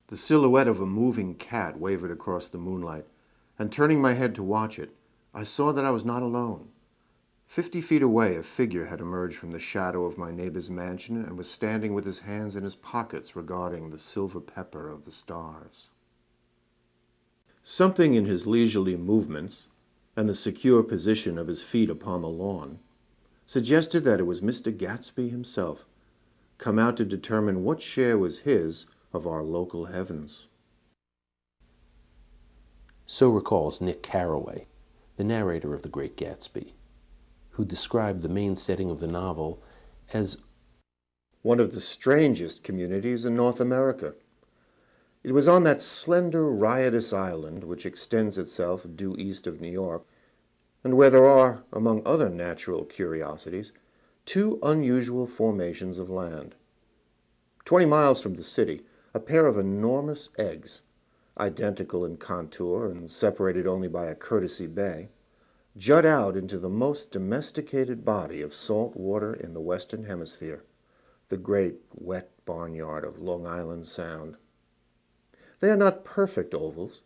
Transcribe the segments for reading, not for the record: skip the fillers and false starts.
The silhouette of a moving cat wavered across the moonlight, and turning my head to watch it, I saw that I was not alone. 50 feet away, a figure had emerged from the shadow of my neighbor's mansion and was standing with his hands in his pockets regarding the silver pepper of the stars. Something in his leisurely movements and the secure position of his feet upon the lawn suggested that it was Mr. Gatsby himself, come out to determine what share was his of our local heavens. So recalls Nick Carraway, the narrator of The Great Gatsby, who described the main setting of the novel as one of the strangest communities in North America. It was on that slender, riotous island which extends itself due east of New York, and where there are, among other natural curiosities, two unusual formations of land. 20 miles from the city, a pair of enormous eggs, identical in contour and separated only by a courtesy bay, jut out into the most domesticated body of salt water in the Western Hemisphere, the great wet barnyard of Long Island Sound. They are not perfect ovals.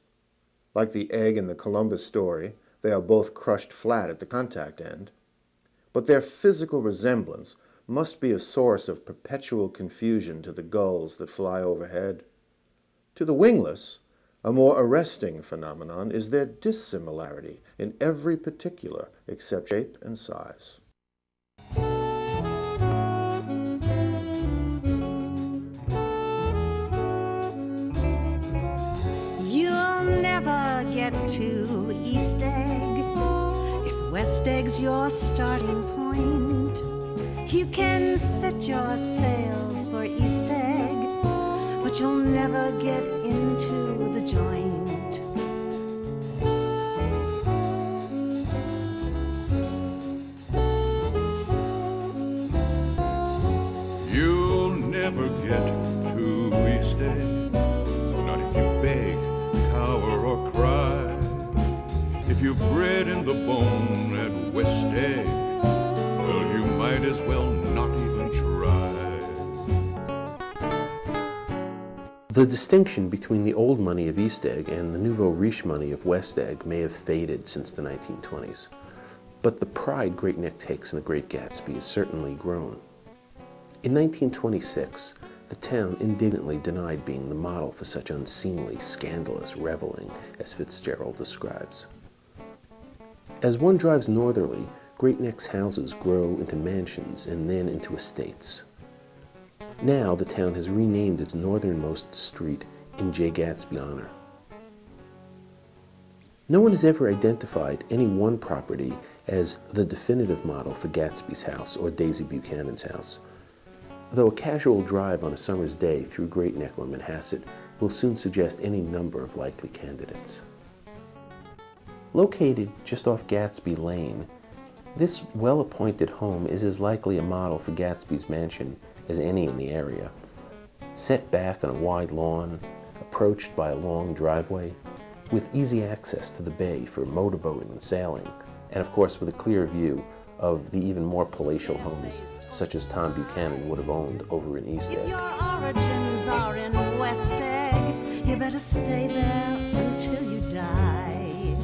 Like the egg in the Columbus story, they are both crushed flat at the contact end, but their physical resemblance must be a source of perpetual confusion to the gulls that fly overhead. To the wingless, a more arresting phenomenon is their dissimilarity in every particular except shape and size. You'll never get to East Egg if West Egg's your starting point. You can set your sails for East Egg, but you'll never get into the joint. You'll never get to East Egg, not if you beg, cower, or cry. If you've bread in the bone at West Egg, well, you might as well not even try. the distinction between the old money of East Egg and the nouveau riche money of West Egg may have faded since the 1920s, but the pride Great Neck takes in the Great Gatsby has certainly grown. In 1926, the town indignantly denied being the model for such unseemly, scandalous reveling as Fitzgerald describes. As one drives northerly, Great Neck's houses grow into mansions and then into estates. Now the town has renamed its northernmost street in J. Gatsby honor. No one has ever identified any one property as the definitive model for Gatsby's house or Daisy Buchanan's house, though a casual drive on a summer's day through Great Neck or Manhasset will soon suggest any number of likely candidates. Located just off Gatsby Lane, this well-appointed home is as likely a model for Gatsby's mansion as any in the area. Set back on a wide lawn, approached by a long driveway, with easy access to the bay for motorboating and sailing, and of course with a clear view of the even more palatial homes such as Tom Buchanan would have owned over in East Egg. If your origins are in West Egg, you better stay there until you die.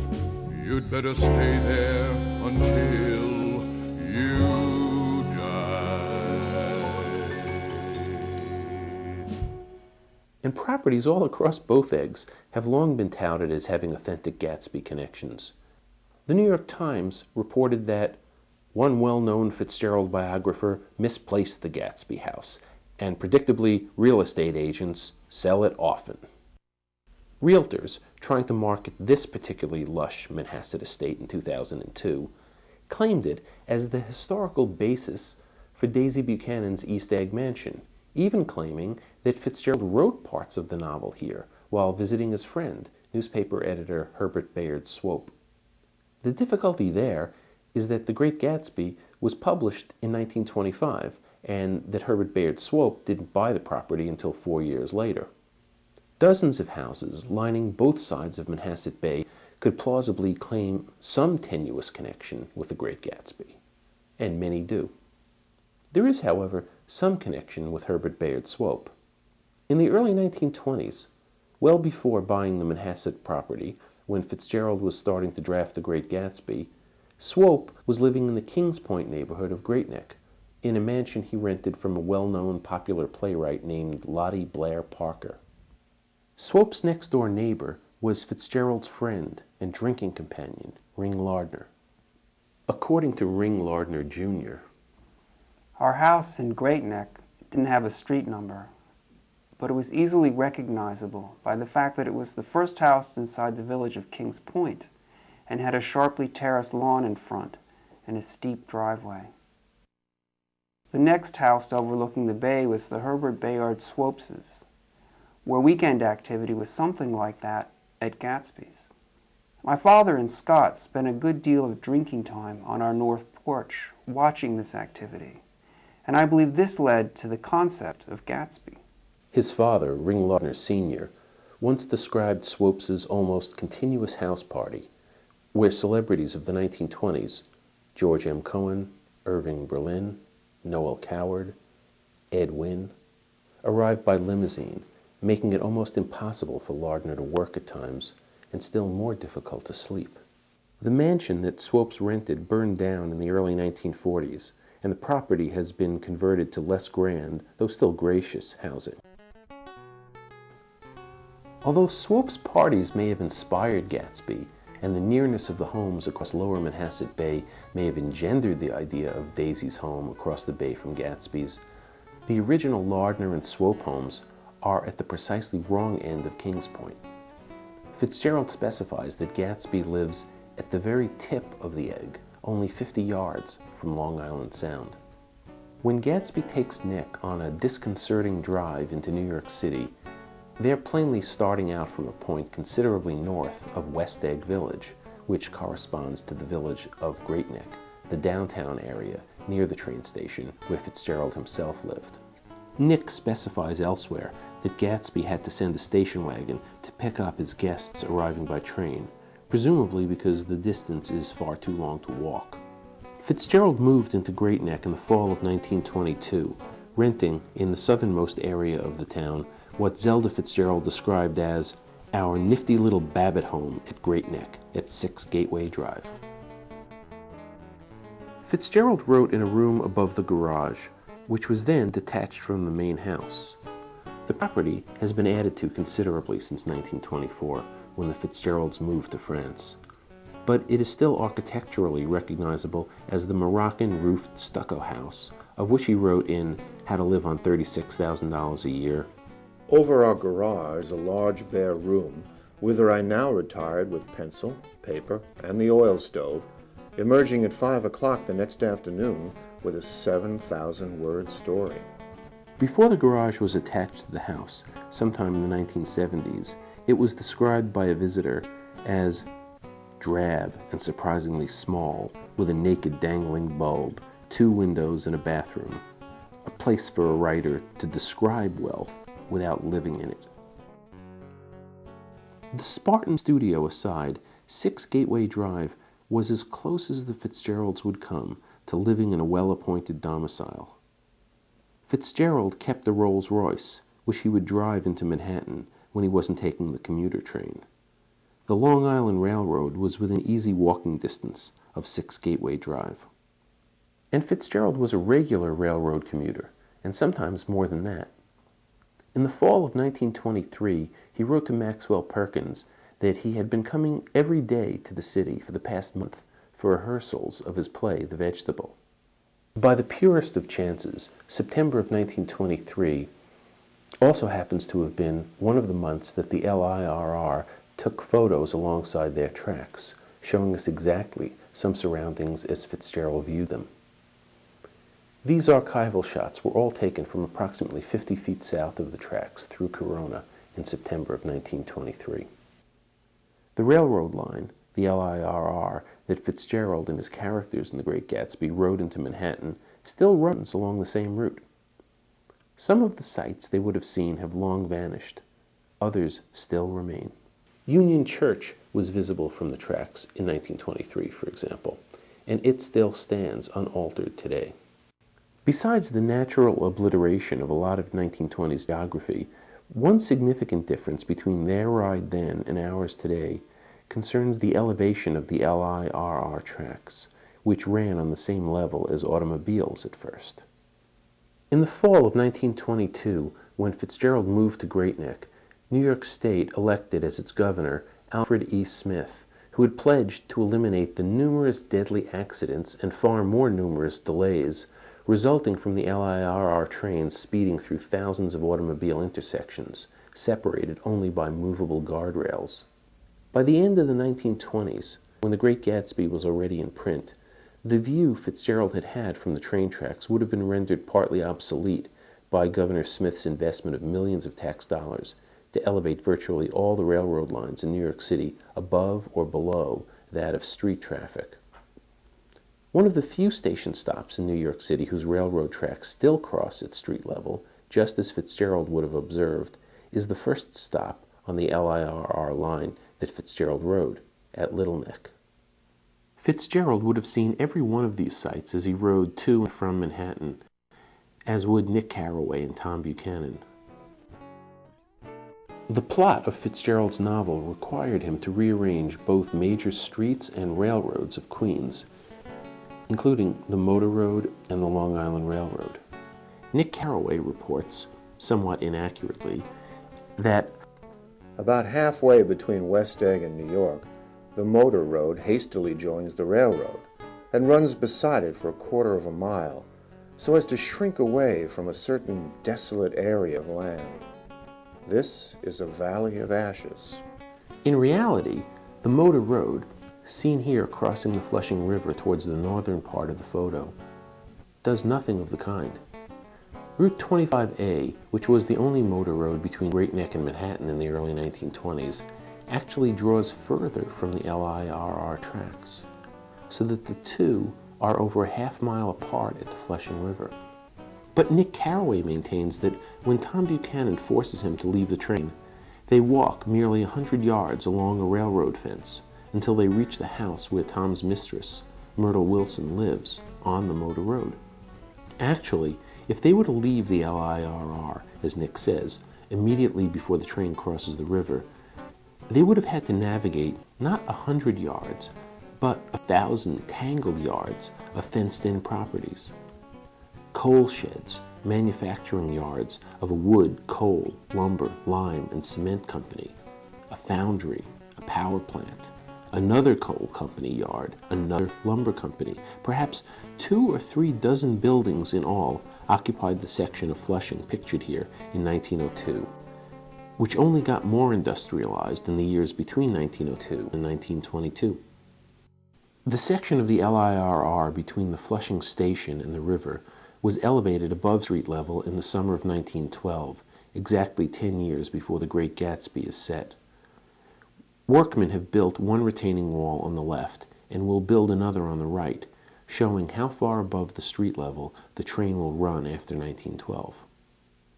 You'd better stay there until you die. And properties all across both eggs have long been touted as having authentic Gatsby connections. The New York Times reported that one well-known Fitzgerald biographer misplaced the Gatsby house, and predictably, real estate agents sell it often. Realtors trying to market this particularly lush Manhasset estate in 2002 claimed it as the historical basis for Daisy Buchanan's East Egg mansion, even claiming that Fitzgerald wrote parts of the novel here while visiting his friend, newspaper editor Herbert Bayard Swope. The difficulty there is that The Great Gatsby was published in 1925 and that Herbert Bayard Swope didn't buy the property until 4 years later. Dozens of houses lining both sides of Manhasset Bay could plausibly claim some tenuous connection with The Great Gatsby, and many do. There is, however, some connection with Herbert Bayard Swope. In the early 1920s, Well before buying the Manhasset property, when Fitzgerald was starting to draft The Great Gatsby, Swope was living in the Kings Point neighborhood of Great Neck, in a mansion he rented from a well-known popular playwright named Lottie Blair Parker. Swope's next-door neighbor was Fitzgerald's friend and drinking companion, Ring Lardner. According to Ring Lardner, Jr., our house in Great Neck didn't have a street number, but it was easily recognizable by the fact that it was the first house inside the village of Kings Point and had a sharply terraced lawn in front and a steep driveway. The next house overlooking the bay was the Herbert Bayard Swopeses, where weekend activity was something like that at Gatsby's. My father and Scott spent a good deal of drinking time on our north porch watching this activity, and I believe this led to the concept of Gatsby. his father, Ring Lardner Sr., once described Swope's almost continuous house party, where celebrities of the 1920s, George M. Cohan, Irving Berlin, Noel Coward, Ed Wynn, arrived by limousine, making it almost impossible for Lardner to work at times, and still more difficult to sleep. The mansion that Swope's rented burned down in the early 1940s, and the property has been converted to less grand, though still gracious, housing. Although Swope's parties may have inspired Gatsby, and the nearness of the homes across lower Manhasset Bay may have engendered the idea of Daisy's home across the bay from Gatsby's, the original Lardner and Swope homes are at the precisely wrong end of Kings Point. Fitzgerald specifies that Gatsby lives at the very tip of the egg, only 50 yards from Long Island Sound. When Gatsby takes Nick on a disconcerting drive into New York City, they're plainly starting out from a point considerably north of West Egg Village, which corresponds to the village of Great Neck, the downtown area near the train station where Fitzgerald himself lived. Nick specifies elsewhere that Gatsby had to send a station wagon to pick up his guests arriving by train, presumably because the distance is far too long to walk. Fitzgerald moved into Great Neck in the fall of 1922, renting, in the southernmost area of the town, what Zelda Fitzgerald described as our nifty little Babbitt home at Great Neck at 6 Gateway Drive. Fitzgerald wrote in a room above the garage, which was then detached from the main house. The property has been added to considerably since 1924, when the Fitzgeralds moved to France, but it is still architecturally recognizable as the Moroccan roofed stucco house, of which he wrote in How to Live on $36,000 a Year. Over our garage, a large bare room, whither I now retired with pencil, paper, and the oil stove, emerging at 5 o'clock the next afternoon with a 7,000-word story. Before the garage was attached to the house, sometime in the 1970s, it was described by a visitor as drab and surprisingly small, with a naked dangling bulb, 2 windows and a bathroom, a place for a writer to describe wealth without living in it. The Spartan studio aside, 6 Gateway Drive was as close as the Fitzgeralds would come to living in a well-appointed domicile. Fitzgerald kept a Rolls-Royce, which he would drive into Manhattan when he wasn't taking the commuter train. The Long Island Railroad was within easy walking distance of 6 Gateway Drive. And Fitzgerald was a regular railroad commuter, and sometimes more than that. In the fall of 1923, he wrote to Maxwell Perkins that he had been coming every day to the city for the past month for rehearsals of his play, The Vegetable. By the purest of chances, September of 1923 also happens to have been one of the months that the LIRR took photos alongside their tracks, showing us exactly some surroundings as Fitzgerald viewed them. These archival shots were all taken from approximately 50 feet south of the tracks through Corona in September of 1923. The railroad line, the LIRR, that Fitzgerald and his characters in The Great Gatsby rode into Manhattan still runs along the same route. Some of the sights they would have seen have long vanished. Others still remain. Union Church was visible from the tracks in 1923, for example, and it still stands unaltered today. Besides the natural obliteration of a lot of 1920s geography, One significant difference between their ride then and ours today concerns the elevation of the LIRR tracks, which ran on the same level as automobiles at first. In the fall of 1922, when Fitzgerald moved to Great Neck, New York State elected as its governor Alfred E. Smith, who had pledged to eliminate the numerous deadly accidents and far more numerous delays resulting from the LIRR trains speeding through thousands of automobile intersections, separated only by movable guardrails. By the end of the 1920s, when The Great Gatsby was already in print, the view Fitzgerald had had from the train tracks would have been rendered partly obsolete by Governor Smith's investment of millions of tax dollars to elevate virtually all the railroad lines in New York City above or below that of street traffic. One of the few station stops in New York City whose railroad tracks still cross at street level, just as Fitzgerald would have observed, is the first stop on the LIRR line that Fitzgerald rode, at Little Neck. Fitzgerald would have seen every one of these sights as he rode to and from Manhattan, as would Nick Carraway and Tom Buchanan. The plot of Fitzgerald's novel required him to rearrange both major streets and railroads of Queens, including the Motor Road and the Long Island Railroad. Nick Carraway reports, somewhat inaccurately, that about halfway between West Egg and New York, the Motor Road hastily joins the railroad and runs beside it for a quarter of a mile, so as to shrink away from a certain desolate area of land. This is a valley of ashes. in reality, the Motor Road, seen here crossing the Flushing River towards the northern part of the photo, does nothing of the kind. Route 25A, which was the only motor road between Great Neck and Manhattan in the early 1920s, actually draws further from the LIRR tracks, so that the two are over a half-mile apart at the Flushing River. But Nick Carraway maintains that when Tom Buchanan forces him to leave the train, they walk merely 100 yards along a railroad fence until they reach the house where Tom's mistress, Myrtle Wilson, lives on the Motor Road. Actually, if they were to leave the LIRR, as Nick says, immediately before the train crosses the river, they would have had to navigate not 100 yards, but 1,000 tangled yards of fenced-in properties. Coal sheds, manufacturing yards of a wood, coal, lumber, lime, and cement company, a foundry, a power plant, another coal company yard, another lumber company. Perhaps 2 or 3 dozen buildings in all occupied the section of Flushing pictured here in 1902, which only got more industrialized in the years between 1902 and 1922. The section of the LIRR between the Flushing station and the river was elevated above street level in the summer of 1912, exactly 10 years before The Great Gatsby is set. Workmen have built one retaining wall on the left and will build another on the right, showing how far above the street level the train will run after 1912.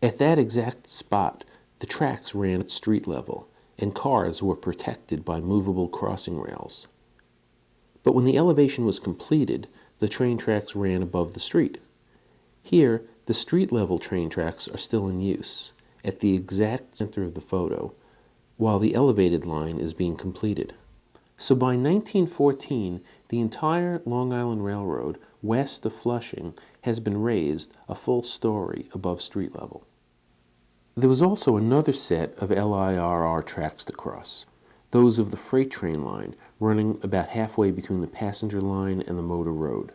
At that exact spot, the tracks ran at street level, and cars were protected by movable crossing rails. But when the elevation was completed, the train tracks ran above the street. Here, the street-level train tracks are still in use, at the exact center of the photo, while the elevated line is being completed. So by 1914, the entire Long Island Railroad west of Flushing has been raised a full story above street level. There was also another set of LIRR tracks to cross, those of the freight train line running about halfway between the passenger line and the Motor Road.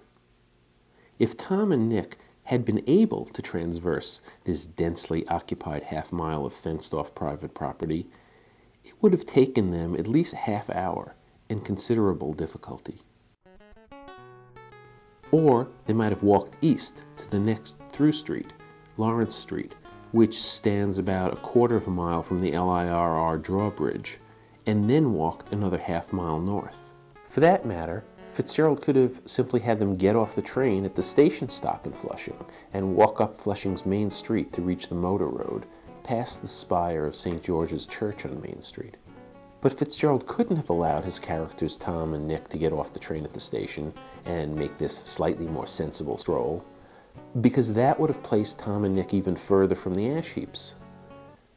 If Tom and Nick had been able to transverse this densely occupied half-mile of fenced-off private property, it would have taken them at least a half hour and considerable difficulty. Or they might have walked east to the next through street, Lawrence Street, which stands about a quarter of a mile from the LIRR drawbridge, and then walked another half-mile north. For that matter, Fitzgerald could have simply had them get off the train at the station stop in Flushing and walk up Flushing's Main Street to reach the Motor Road, past the spire of St. George's Church on Main Street. But Fitzgerald couldn't have allowed his characters Tom and Nick to get off the train at the station and make this slightly more sensible stroll, because that would have placed Tom and Nick even further from the ash heaps.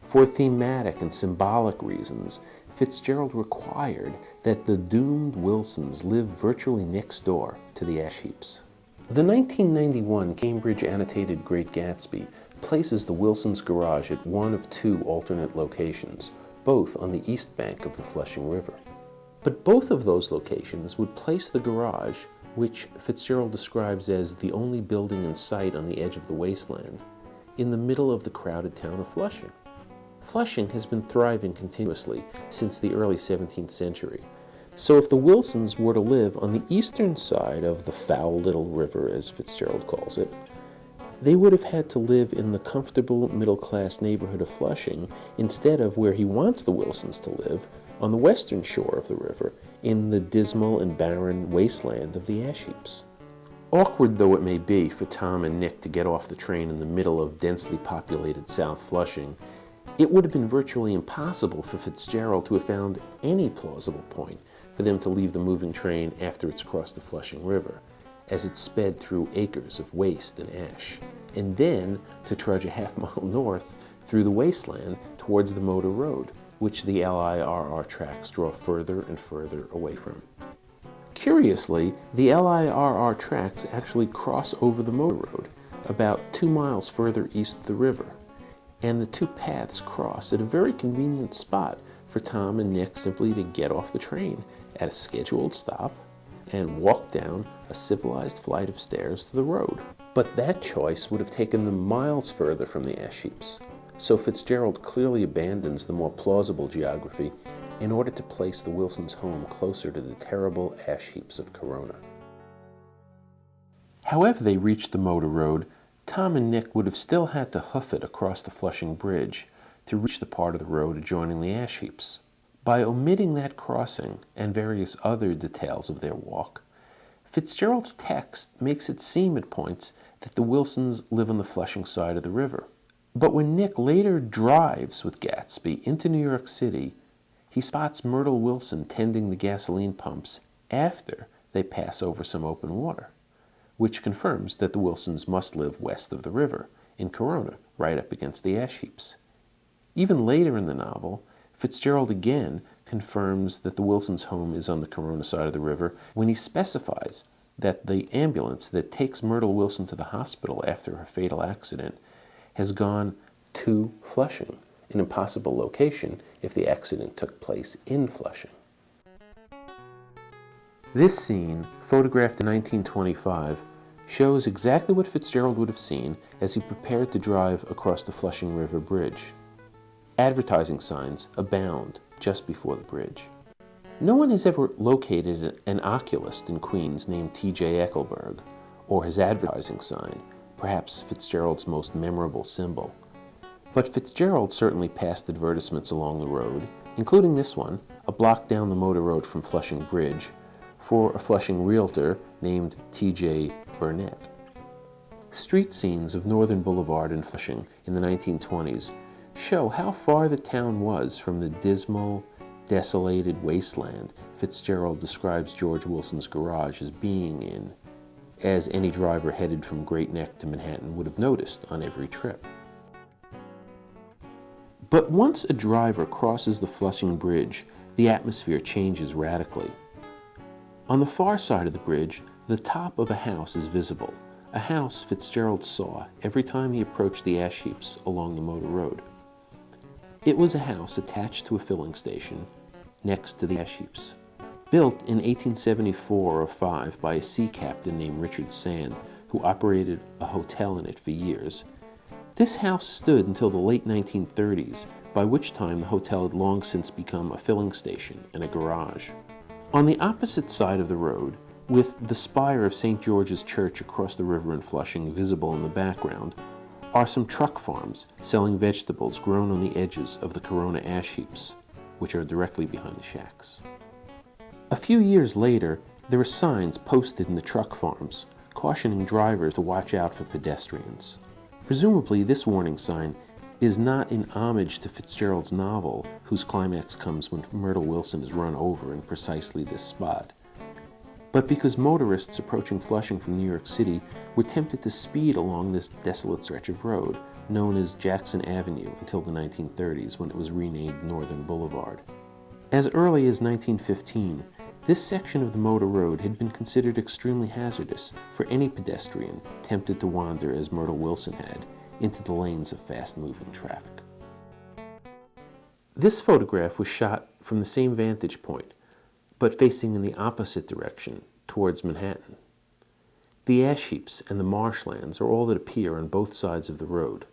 For thematic and symbolic reasons, Fitzgerald required that the doomed Wilsons live virtually next door to the ash heaps. The 1991 Cambridge annotated Great Gatsby places the Wilsons' garage at one of two alternate locations, both on the east bank of the Flushing River. But both of those locations would place the garage, which Fitzgerald describes as the only building in sight on the edge of the wasteland, in the middle of the crowded town of Flushing. Flushing has been thriving continuously since the early 17th century. So if the Wilsons were to live on the eastern side of the foul little river, as Fitzgerald calls it, they would have had to live in the comfortable middle-class neighborhood of Flushing instead of where he wants the Wilsons to live, on the western shore of the river, in the dismal and barren wasteland of the ash heaps. Awkward though it may be for Tom and Nick to get off the train in the middle of densely populated South Flushing, it would have been virtually impossible for Fitzgerald to have found any plausible point for them to leave the moving train after it's crossed the Flushing River, as it sped through acres of waste and ash, and then to trudge a half-mile north through the wasteland towards the motor road, which the LIRR tracks draw further and further away from. Curiously, the LIRR tracks actually cross over the motor road, about 2 miles further east of the river, and the two paths cross at a very convenient spot for Tom and Nick simply to get off the train at a scheduled stop and walk down a civilized flight of stairs to the road. But that choice would have taken them miles further from the ash heaps, so Fitzgerald clearly abandons the more plausible geography in order to place the Wilsons' home closer to the terrible ash heaps of Corona. However they reached the motor road, Tom and Nick would have still had to hoof it across the Flushing Bridge to reach the part of the road adjoining the ash heaps. By omitting that crossing and various other details of their walk, Fitzgerald's text makes it seem at points that the Wilsons live on the Flushing side of the river. But when Nick later drives with Gatsby into New York City, he spots Myrtle Wilson tending the gasoline pumps after they pass over some open water, which confirms that the Wilsons must live west of the river, in Corona, right up against the ash heaps. Even later in the novel, Fitzgerald again confirms that the Wilsons' home is on the Corona side of the river when he specifies that the ambulance that takes Myrtle Wilson to the hospital after her fatal accident has gone to Flushing, an impossible location if the accident took place in Flushing. This scene, photographed in 1925, shows exactly what Fitzgerald would have seen as he prepared to drive across the Flushing River Bridge. Advertising signs abound just before the bridge. No one has ever located an oculist in Queens named T.J. Eckelberg, or his advertising sign, perhaps Fitzgerald's most memorable symbol. But Fitzgerald certainly passed advertisements along the road, including this one, a block down the motor road from Flushing Bridge, for a Flushing realtor named T.J. Burnett. Street scenes of Northern Boulevard in Flushing in the 1920s show how far the town was from the dismal, desolated wasteland Fitzgerald describes George Wilson's garage as being in, as any driver headed from Great Neck to Manhattan would have noticed on every trip. But once a driver crosses the Flushing Bridge, the atmosphere changes radically. On the far side of the bridge, the top of a house is visible, a house Fitzgerald saw every time he approached the ash heaps along the motor road. It was a house attached to a filling station next to the ash heaps. Built in 1874 or 5 by a sea captain named Richard Sand, who operated a hotel in it for years, this house stood until the late 1930s, by which time the hotel had long since become a filling station and a garage. On the opposite side of the road, with the spire of St. George's Church across the river in Flushing visible in the background, are some truck farms selling vegetables grown on the edges of the Corona ash heaps, which are directly behind the shacks. A few years later, there are signs posted in the truck farms cautioning drivers to watch out for pedestrians. Presumably, this warning sign is not in homage to Fitzgerald's novel, whose climax comes when Myrtle Wilson is run over in precisely this spot, but because motorists approaching Flushing from New York City were tempted to speed along this desolate stretch of road known as Jackson Avenue until the 1930s, when it was renamed Northern Boulevard. As early as 1915, this section of the motor road had been considered extremely hazardous for any pedestrian tempted to wander, as Myrtle Wilson had, into the lanes of fast-moving traffic. This photograph was shot from the same vantage point, but facing in the opposite direction, towards Manhattan. The ash heaps and the marshlands are all that appear on both sides of the road,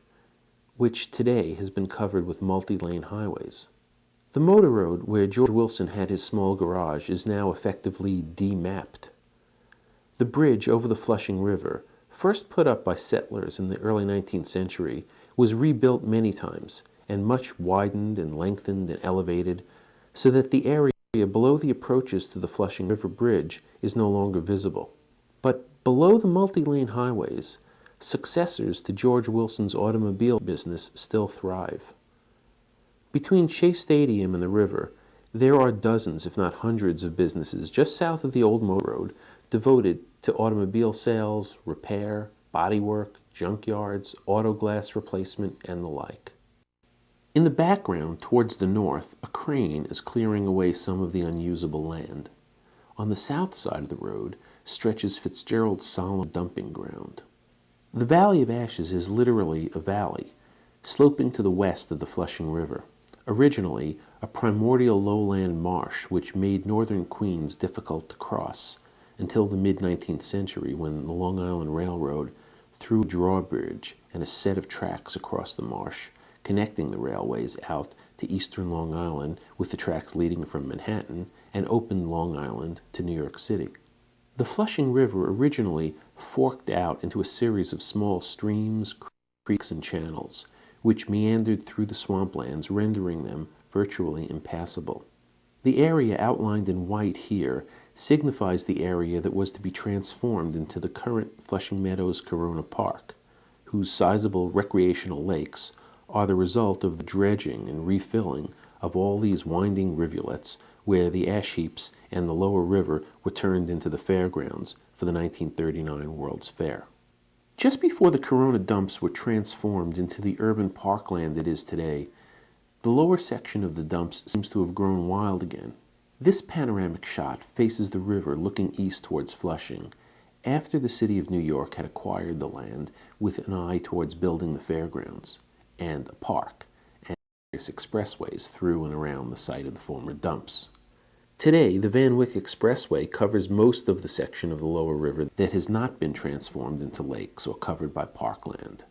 which today has been covered with multi-lane highways. The motor road where George Wilson had his small garage is now effectively de-mapped. The bridge over the Flushing River, first put up by settlers in the early 19th century, was rebuilt many times and much widened and lengthened and elevated so that the area below the approaches to the Flushing River Bridge is no longer visible. But below the multi-lane highways, successors to George Wilson's automobile business still thrive. Between Shea Stadium and the river, there are dozens, if not hundreds, of businesses just south of the old motor road devoted to automobile sales, repair, bodywork, junkyards, auto glass replacement, and the like. In the background, towards the north, a crane is clearing away some of the unusable land. On the south side of the road stretches Fitzgerald's solemn dumping ground. The Valley of Ashes is literally a valley, sloping to the west of the Flushing River, originally a primordial lowland marsh which made northern Queens difficult to cross until the mid-19th century, when the Long Island Railroad threw a drawbridge and a set of tracks across the marsh, connecting the railways out to eastern Long Island with the tracks leading from Manhattan, and opened Long Island to New York City. The Flushing River originally forked out into a series of small streams, creeks, and channels, which meandered through the swamplands, rendering them virtually impassable. The area outlined in white here signifies the area that was to be transformed into the current Flushing Meadows Corona Park, whose sizable recreational lakes are the result of the dredging and refilling of all these winding rivulets where the ash heaps and the lower river were turned into the fairgrounds for the 1939 World's Fair. Just before the Corona dumps were transformed into the urban parkland it is today, the lower section of the dumps seems to have grown wild again. This panoramic shot faces the river looking east towards Flushing, after the city of New York had acquired the land with an eye towards building the fairgrounds and a park, and various expressways through and around the site of the former dumps. Today, the Van Wyck Expressway covers most of the section of the lower river that has not been transformed into lakes or covered by parkland.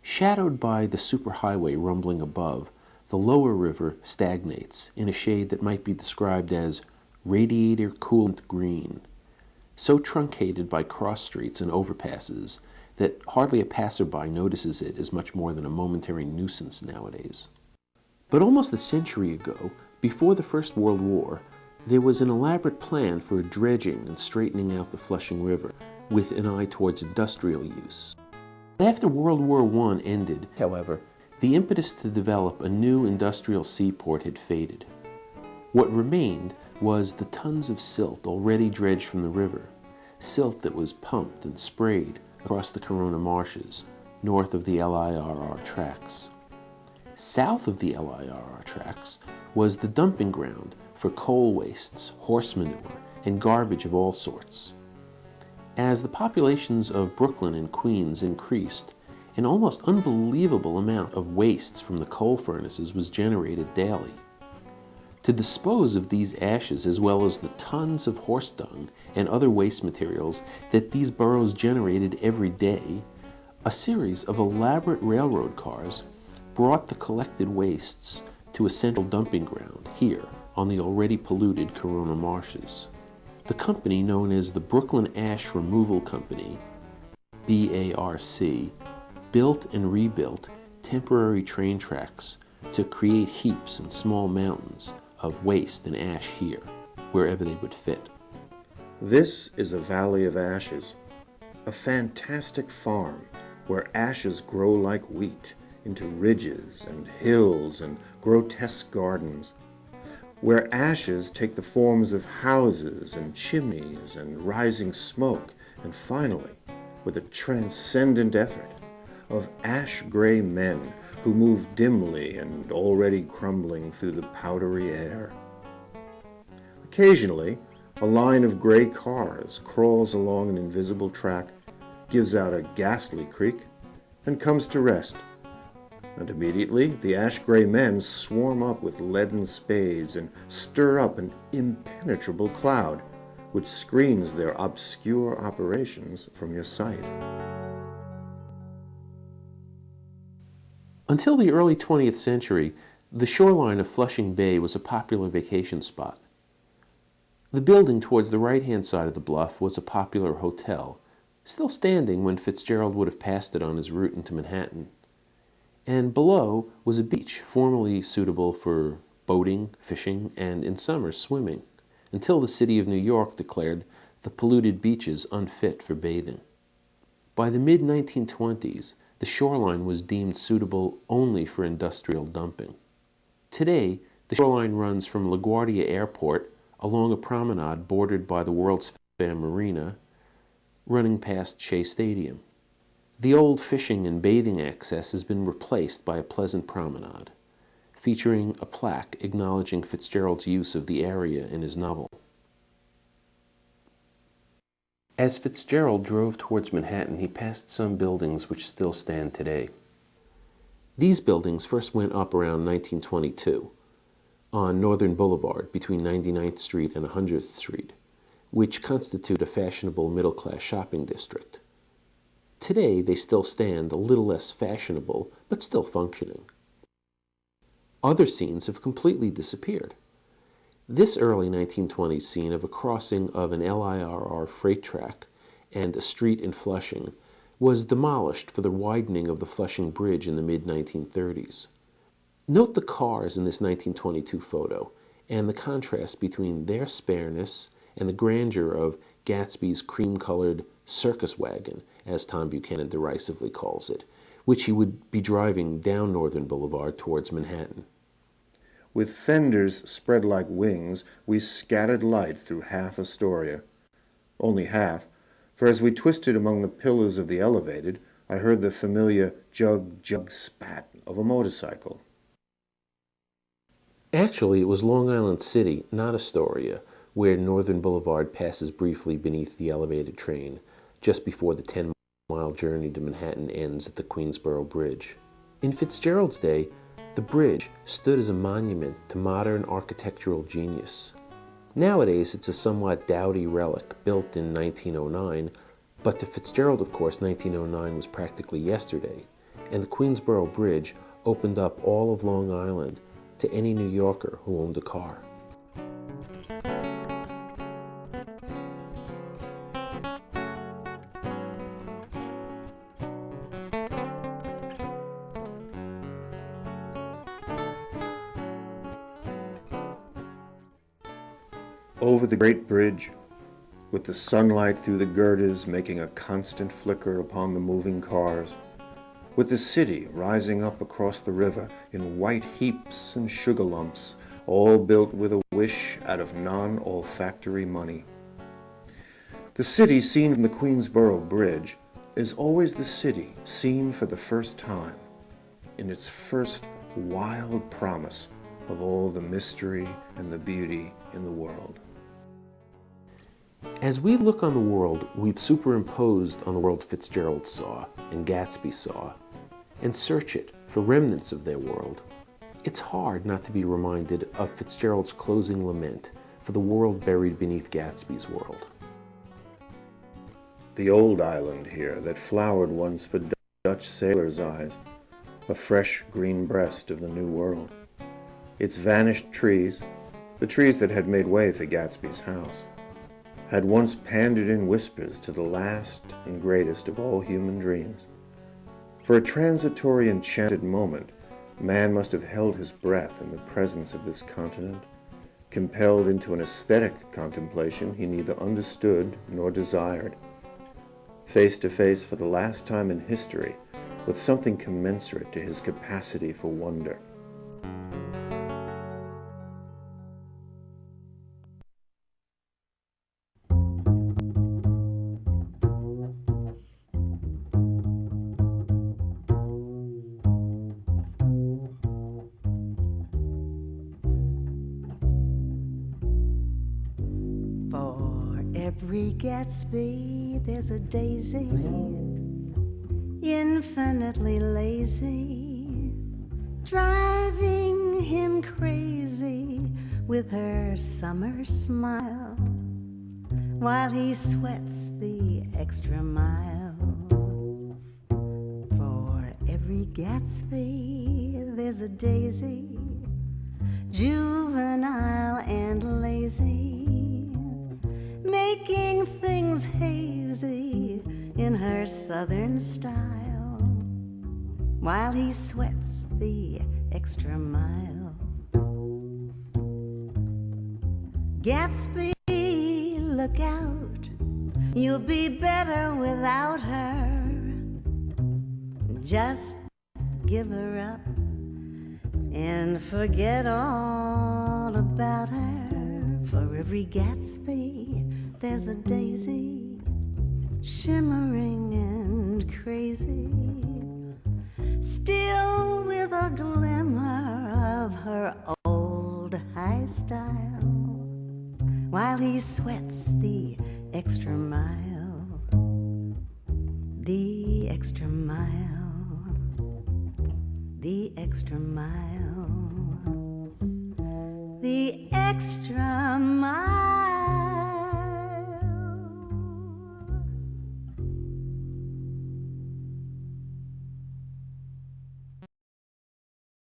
Shadowed by the superhighway rumbling above, the lower river stagnates in a shade that might be described as radiator coolant green, so truncated by cross streets and overpasses that hardly a passerby notices it as much more than a momentary nuisance nowadays. But almost a century ago, before the First World War, there was an elaborate plan for dredging and straightening out the Flushing River with an eye towards industrial use. After World War I ended, however, the impetus to develop a new industrial seaport had faded. What remained was the tons of silt already dredged from the river, silt that was pumped and sprayed across the Corona marshes, north of the LIRR tracks. South of the LIRR tracks was the dumping ground for coal wastes, horse manure, and garbage of all sorts. As the populations of Brooklyn and Queens increased, an almost unbelievable amount of wastes from the coal furnaces was generated daily. To dispose of these ashes, as well as the tons of horse dung and other waste materials that these boroughs generated every day, a series of elaborate railroad cars brought the collected wastes to a central dumping ground here on the already polluted Corona marshes. The company known as the Brooklyn Ash Removal Company, BARC, built and rebuilt temporary train tracks to create heaps and small mountains of waste and ash here, wherever they would fit. This is a valley of ashes, a fantastic farm where ashes grow like wheat into ridges and hills and grotesque gardens. where ashes take the forms of houses and chimneys and rising smoke, and finally, with a transcendent effort, of ash-gray men who move dimly and already crumbling through the powdery air. Occasionally, a line of gray cars crawls along an invisible track, gives out a ghastly creak, and comes to rest. And immediately the ash-gray men swarm up with leaden spades and stir up an impenetrable cloud, which screens their obscure operations from your sight. Until the early 20th century, the shoreline of Flushing Bay was a popular vacation spot. The building towards the right-hand side of the bluff was a popular hotel, still standing when Fitzgerald would have passed it on his route into Manhattan. And below was a beach formerly suitable for boating, fishing, and in summer swimming, until the city of New York declared the polluted beaches unfit for bathing. By the mid-1920s, the shoreline was deemed suitable only for industrial dumping. Today, the shoreline runs from LaGuardia Airport along a promenade bordered by the World's Fair Marina, running past Shea Stadium. The old fishing and bathing access has been replaced by a pleasant promenade, featuring a plaque acknowledging Fitzgerald's use of the area in his novel. As Fitzgerald drove towards Manhattan, he passed some buildings which still stand today. These buildings first went up around 1922 on Northern Boulevard between 99th Street and 100th Street, which constitute a fashionable middle-class shopping district. Today, they still stand a little less fashionable, but still functioning. Other scenes have completely disappeared. This early 1920s scene of a crossing of an LIRR freight track and a street in Flushing was demolished for the widening of the Flushing Bridge in the mid-1930s. Note the cars in this 1922 photo and the contrast between their spareness and the grandeur of Gatsby's cream-colored circus wagon, as Tom Buchanan derisively calls it, which he would be driving down Northern Boulevard towards Manhattan. With fenders spread like wings, we scattered light through half Astoria. Only half, for as we twisted among the pillars of the elevated, I heard the familiar jug spat of a motorcycle. Actually, it was Long Island City, not Astoria, where Northern Boulevard passes briefly beneath the elevated train, just before the 10-mile journey to Manhattan ends at the Queensboro Bridge. In Fitzgerald's day, the bridge stood as a monument to modern architectural genius. Nowadays, it's a somewhat dowdy relic built in 1909, but to Fitzgerald, of course, 1909 was practically yesterday, and the Queensboro Bridge opened up all of Long Island to any New Yorker who owned a car. Over the great bridge, with the sunlight through the girders making a constant flicker upon the moving cars, with the city rising up across the river in white heaps and sugar lumps, all built with a wish out of non-olfactory money. The city seen from the Queensboro Bridge is always the city seen for the first time, in its first wild promise of all the mystery and the beauty in the world. As we look on the world we've superimposed on the world Fitzgerald saw and Gatsby saw, and search it for remnants of their world, it's hard not to be reminded of Fitzgerald's closing lament for the world buried beneath Gatsby's world. The old island here that flowered once for Dutch sailors' eyes, a fresh green breast of the New World. Its vanished trees, the trees that had made way for Gatsby's house, had once pandered in whispers to the last and greatest of all human dreams. For a transitory enchanted moment, man must have held his breath in the presence of this continent, compelled into an aesthetic contemplation he neither understood nor desired, face to face for the last time in history with something commensurate to his capacity for wonder. every Gatsby there's a daisy, infinitely lazy, driving him crazy with her summer smile, while he sweats the extra mile. For every Gatsby there's a daisy, juvenile and lazy, making things hazy in her southern style, while he sweats the extra mile. Gatsby, look out, you'll be better without her. Just give her up and forget all about her. For every Gatsby there's a daisy, shimmering and crazy, still with a glimmer of her old high style, while he sweats the extra mile, the extra mile, the extra mile, the extra mile.